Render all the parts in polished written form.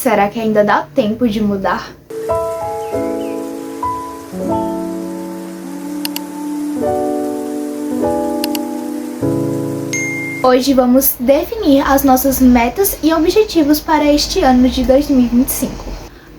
Será que ainda dá tempo de mudar? Hoje vamos definir as nossas metas e objetivos para este ano de 2025.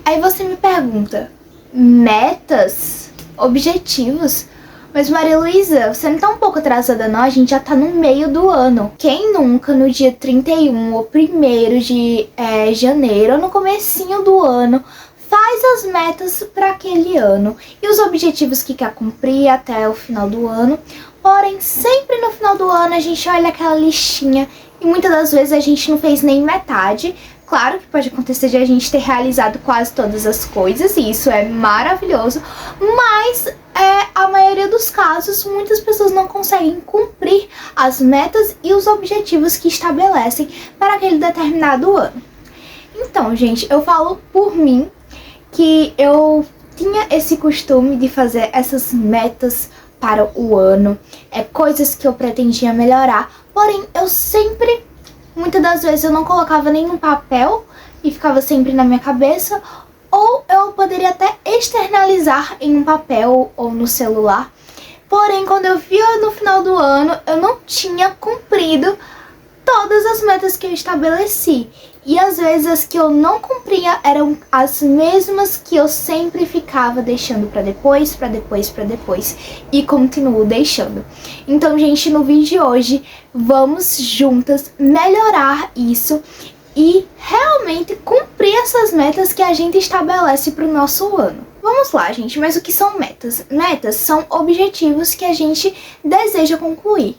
Aí você me pergunta, metas? Objetivos? Mas Maria Luísa, você não tá um pouco atrasada não? A gente já tá no meio do ano. Quem nunca no dia 31 ou 1º de janeiro, ou no comecinho do ano, faz as metas para aquele ano e os objetivos que quer cumprir até o final do ano. Porém, sempre no final do ano a gente olha aquela listinha e muitas das vezes a gente não fez nem metade. Claro que pode acontecer de a gente ter realizado quase todas as coisas e isso é maravilhoso, mas a maioria dos casos muitas pessoas não conseguem cumprir as metas e os objetivos que estabelecem para aquele determinado ano. Então, gente, eu falo por mim que eu tinha esse costume de fazer essas metas para o ano, coisas que eu pretendia melhorar, porém eu sempre, muitas das vezes eu não colocava nem no papel e ficava sempre na minha cabeça, ou eu poderia até externalizar em um papel ou no celular, porém quando eu via no final do ano eu não tinha cumprido todas as metas que eu estabeleci. E às vezes as que eu não cumpria eram as mesmas que eu sempre ficava deixando pra depois. E continuo deixando. Então, gente, no vídeo de hoje, vamos juntas melhorar isso e realmente cumprir essas metas que a gente estabelece pro nosso ano. Vamos lá, gente, mas o que são metas? Metas são objetivos que a gente deseja concluir.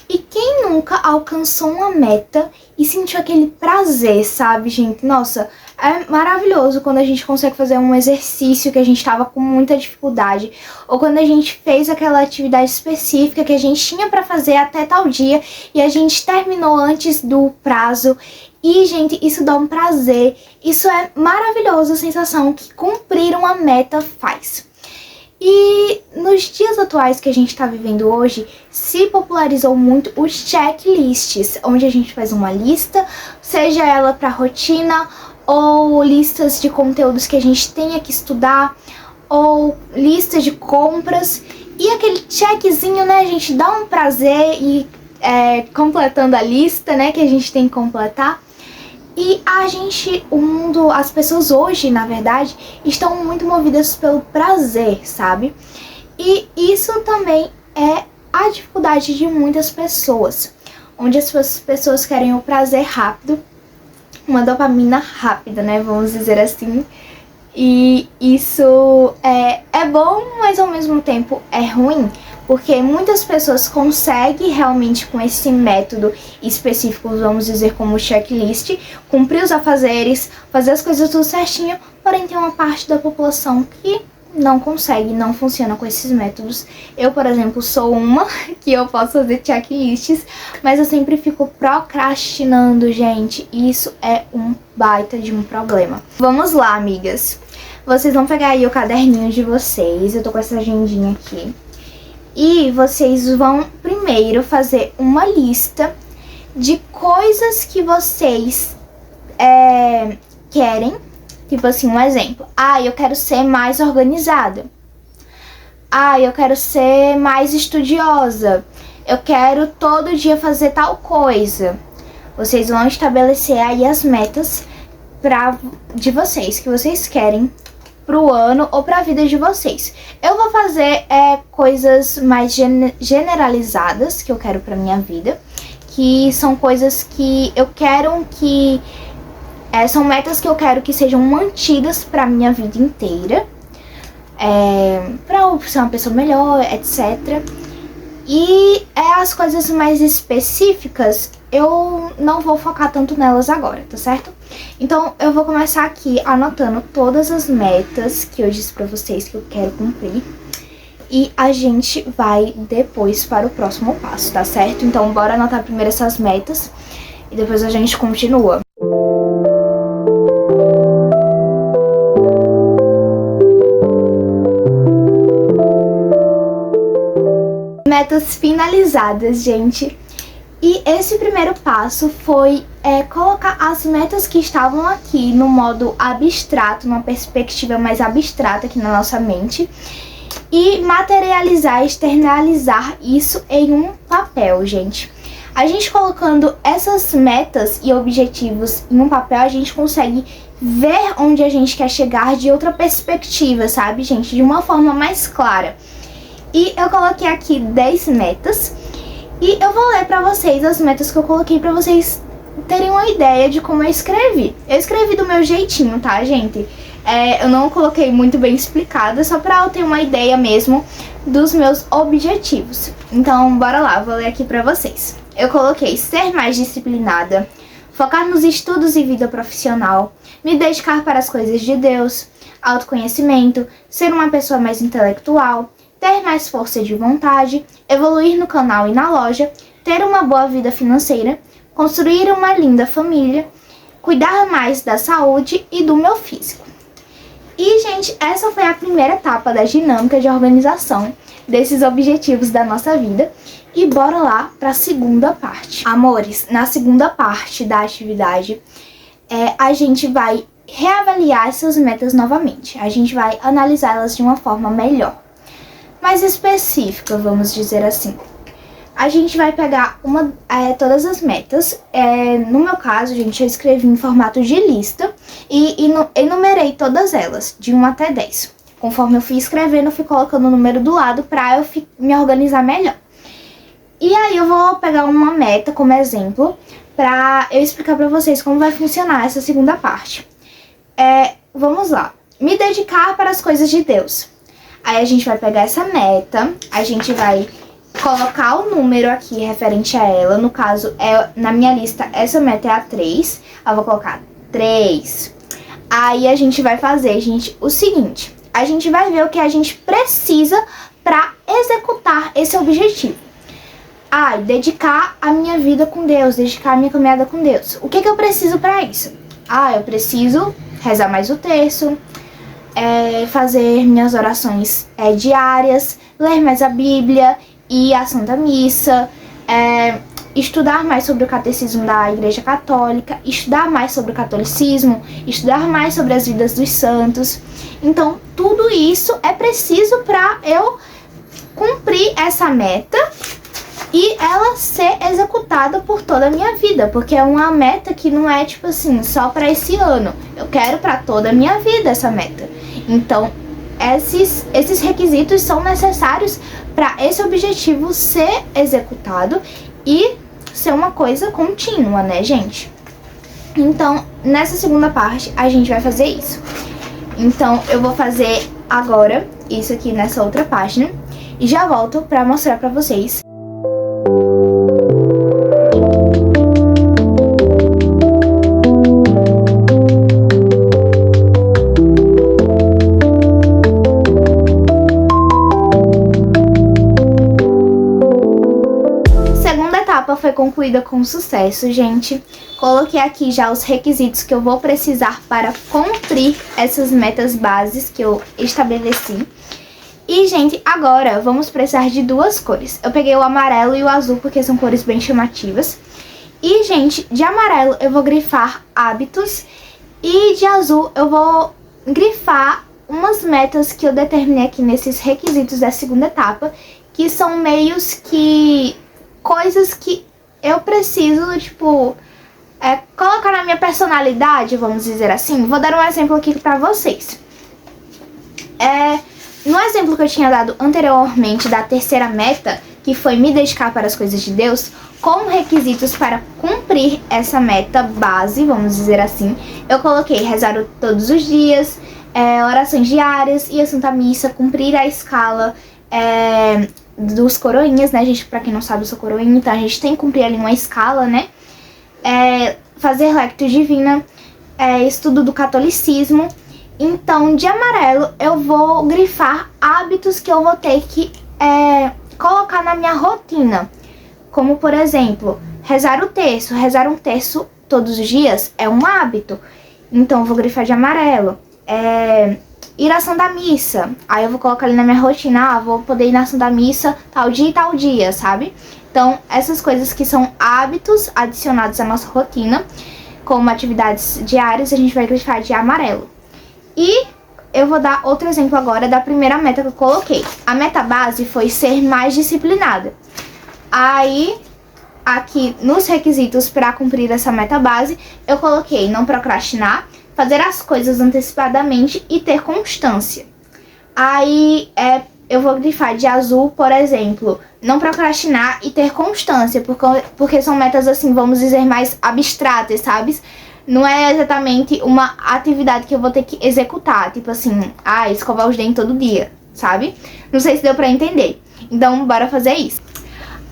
E quem nunca alcançou uma meta e sentiu aquele prazer, sabe, gente? Nossa, é maravilhoso quando a gente consegue fazer um exercício que a gente estava com muita dificuldade. Ou quando a gente fez aquela atividade específica que a gente tinha para fazer até tal dia e a gente terminou antes do prazo. E, gente, isso dá um prazer. Isso é maravilhoso, a sensação que cumprir uma meta faz. E nos dias atuais que a gente está vivendo hoje, se popularizou muito os checklists, onde a gente faz uma lista, seja ela para rotina, ou listas de conteúdos que a gente tenha que estudar, ou listas de compras, e aquele checkzinho, né, a gente dá um prazer e completando a lista, né, que a gente tem que completar. E o mundo, as pessoas hoje, na verdade, estão muito movidas pelo prazer, sabe? E isso também é a dificuldade de muitas pessoas, onde as pessoas querem o prazer rápido, uma dopamina rápida, né? Vamos dizer assim. E isso é bom, mas ao mesmo tempo é ruim, porque muitas pessoas conseguem realmente com esse método específico, vamos dizer como checklist, cumprir os afazeres, fazer as coisas tudo certinho, porém tem uma parte da população que não consegue, não funciona com esses métodos. Eu, por exemplo, sou uma que eu posso fazer checklists, mas eu sempre fico procrastinando, gente, e isso é um baita de um problema. Vamos lá, amigas. Vocês vão pegar aí o caderninho de vocês, eu tô com essa agendinha aqui. E vocês vão primeiro fazer uma lista de coisas que vocês querem. Tipo assim, um exemplo. Eu quero ser mais organizada. Eu quero ser mais estudiosa. Eu quero todo dia fazer tal coisa. Vocês vão estabelecer aí as metas de vocês, que vocês querem pro ano ou pra vida de vocês. Eu vou fazer coisas mais generalizadas que eu quero pra minha vida, que são coisas que eu quero que são metas que eu quero que sejam mantidas pra minha vida inteira, pra eu ser uma pessoa melhor, etc. E as coisas mais específicas eu não vou focar tanto nelas agora, tá certo? Então eu vou começar aqui anotando todas as metas que eu disse pra vocês que eu quero cumprir. E a gente vai depois para o próximo passo, tá certo? Então bora anotar primeiro essas metas e depois a gente continua. Metas finalizadas, gente. E esse primeiro passo foi colocar as metas que estavam aqui no modo abstrato, numa perspectiva mais abstrata aqui na nossa mente, e materializar, externalizar isso em um papel, gente. A gente colocando essas metas e objetivos em um papel, a gente consegue ver onde a gente quer chegar de outra perspectiva, sabe, gente? De uma forma mais clara. E eu coloquei aqui 10 metas. E eu vou ler pra vocês as metas que eu coloquei pra vocês terem uma ideia de como eu escrevi. Eu escrevi do meu jeitinho, tá, gente? Eu não coloquei muito bem explicada, só pra eu ter uma ideia mesmo dos meus objetivos. Então, bora lá, vou ler aqui pra vocês. Eu coloquei ser mais disciplinada, focar nos estudos e vida profissional, me dedicar para as coisas de Deus, autoconhecimento, ser uma pessoa mais intelectual, ter mais força de vontade, evoluir no canal e na loja, ter uma boa vida financeira, construir uma linda família, cuidar mais da saúde e do meu físico. E, gente, essa foi a primeira etapa da dinâmica de organização desses objetivos da nossa vida. E bora lá para a segunda parte. Amores, na segunda parte da atividade, a gente vai reavaliar essas metas novamente. A gente vai analisá-las de uma forma melhor, mais específica, vamos dizer assim. A gente vai pegar todas as metas. No meu caso, gente, eu escrevi em formato de lista e enumerei todas elas, de 1 até 10. Conforme eu fui escrevendo, eu fui colocando o número do lado para eu me organizar melhor. E aí eu vou pegar uma meta como exemplo para eu explicar para vocês como vai funcionar essa segunda parte. Vamos lá. Me dedicar para as coisas de Deus. Aí a gente vai pegar essa meta, a gente vai colocar o número aqui referente a ela. No caso, na minha lista, essa meta é a 3. Eu vou colocar 3. Aí a gente vai fazer, gente, o seguinte. A gente vai ver o que a gente precisa para executar esse objetivo. Dedicar a minha vida com Deus, dedicar a minha caminhada com Deus. O que eu preciso para isso? Eu preciso rezar mais o terço, fazer minhas orações diárias, ler mais a Bíblia e a Santa Missa, estudar mais sobre o catecismo da Igreja Católica, estudar mais sobre o catolicismo, estudar mais sobre as vidas dos santos. Então, tudo isso é preciso para eu cumprir essa meta e ela ser executada por toda a minha vida, porque é uma meta que não é tipo assim, só para esse ano. Eu quero para toda a minha vida essa meta. Então, esses requisitos são necessários para esse objetivo ser executado e ser uma coisa contínua, né, gente? Então, nessa segunda parte, a gente vai fazer isso. Então, eu vou fazer agora isso aqui nessa outra página e já volto para mostrar para vocês. Foi concluída com sucesso, gente. Coloquei aqui já os requisitos que eu vou precisar para cumprir essas metas bases que eu estabeleci. E, gente, agora vamos precisar de 2 cores. Eu peguei o amarelo e o azul porque são cores bem chamativas. E, gente, de amarelo eu vou grifar hábitos e de azul eu vou grifar umas metas que eu determinei aqui nesses requisitos da segunda etapa, que são meios que coisas que eu preciso, tipo, colocar na minha personalidade, vamos dizer assim. Vou dar um exemplo aqui pra vocês. No exemplo que eu tinha dado anteriormente da terceira meta, que foi me dedicar para as coisas de Deus, como requisitos para cumprir essa meta base, vamos dizer assim, eu coloquei rezar todos os dias, orações diárias e a Santa Missa, cumprir a escala dos coroinhas, né, gente? Pra quem não sabe, eu sou coroinha, então a gente tem que cumprir ali uma escala, né? Fazer lectio divina, estudo do catolicismo. Então, de amarelo, eu vou grifar hábitos que eu vou ter que colocar na minha rotina. Como, por exemplo, rezar o terço. Rezar um terço todos os dias é um hábito. Então, eu vou grifar de amarelo. ir à Santa Missa. Aí eu vou colocar ali na minha rotina, vou poder ir na Santa Missa tal dia e tal dia, sabe? Então, essas coisas que são hábitos adicionados à nossa rotina, como atividades diárias, a gente vai grifar de amarelo. E eu vou dar outro exemplo agora da primeira meta que eu coloquei. A meta base foi ser mais disciplinada. Aí, aqui nos requisitos para cumprir essa meta base, eu coloquei não procrastinar, fazer as coisas antecipadamente e ter constância. Aí, eu vou grifar de azul, por exemplo, não procrastinar e ter constância, porque são metas assim, vamos dizer, mais abstratas, sabe? Não é exatamente uma atividade que eu vou ter que executar, tipo assim, escovar os dentes todo dia, sabe? Não sei se deu pra entender. Então, bora fazer isso.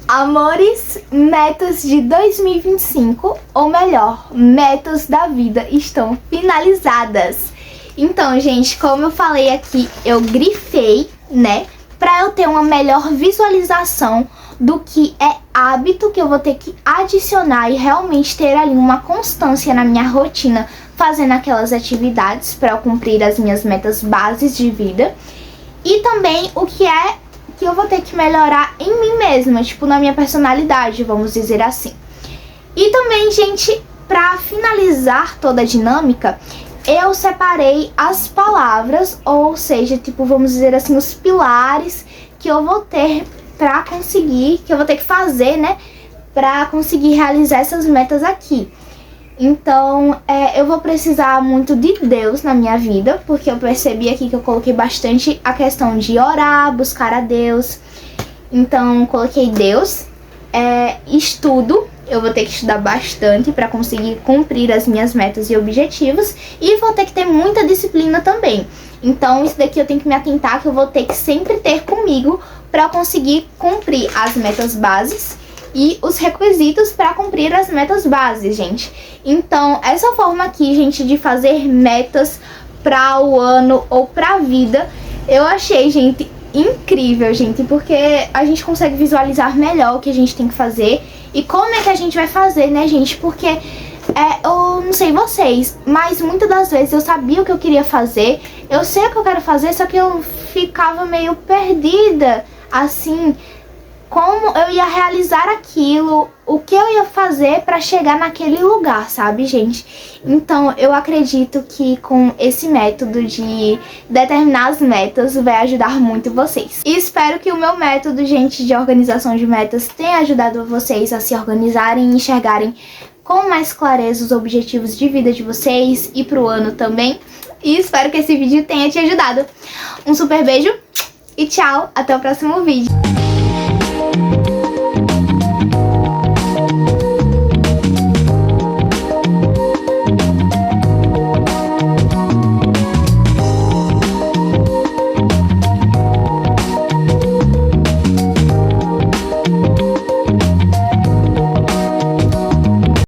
Amores, metas de 2025, ou melhor, metas da vida estão finalizadas. Então, gente, como eu falei aqui, eu grifei, né, pra eu ter uma melhor visualização do que é hábito que eu vou ter que adicionar e realmente ter ali uma constância na minha rotina, fazendo aquelas atividades para eu cumprir as minhas metas bases de vida. E também o que é que eu vou ter que melhorar em mim mesma, tipo na minha personalidade, vamos dizer assim. E também, gente, para finalizar toda a dinâmica, eu separei as palavras, ou seja, tipo, vamos dizer assim, os pilares que eu vou ter pra conseguir, que eu vou ter que fazer, né, pra conseguir realizar essas metas aqui. Então, eu vou precisar muito de Deus na minha vida, porque eu percebi aqui que eu coloquei bastante a questão de orar, buscar a Deus. Então, coloquei Deus, estudo. Eu vou ter que estudar bastante para conseguir cumprir as minhas metas e objetivos. E vou ter que ter muita disciplina também. Então, isso daqui eu tenho que me atentar, que eu vou ter que sempre ter comigo para conseguir cumprir as metas bases e os requisitos para cumprir as metas bases, gente. Então, essa forma aqui, gente, de fazer metas para o ano ou para a vida, eu achei, gente, incrível, gente, porque a gente consegue visualizar melhor o que a gente tem que fazer e como é que a gente vai fazer, né, gente? Porque eu não sei vocês, mas muitas das vezes eu sabia o que eu queria fazer, eu sei o que eu quero fazer, só que eu ficava meio perdida, assim, como eu ia realizar aquilo, o que eu ia fazer pra chegar naquele lugar, sabe, gente? Então, eu acredito que com esse método de determinar as metas vai ajudar muito vocês. E espero que o meu método, gente, de organização de metas tenha ajudado vocês a se organizarem e enxergarem com mais clareza os objetivos de vida de vocês e pro ano também. E espero que esse vídeo tenha te ajudado. Um super beijo e tchau, até o próximo vídeo.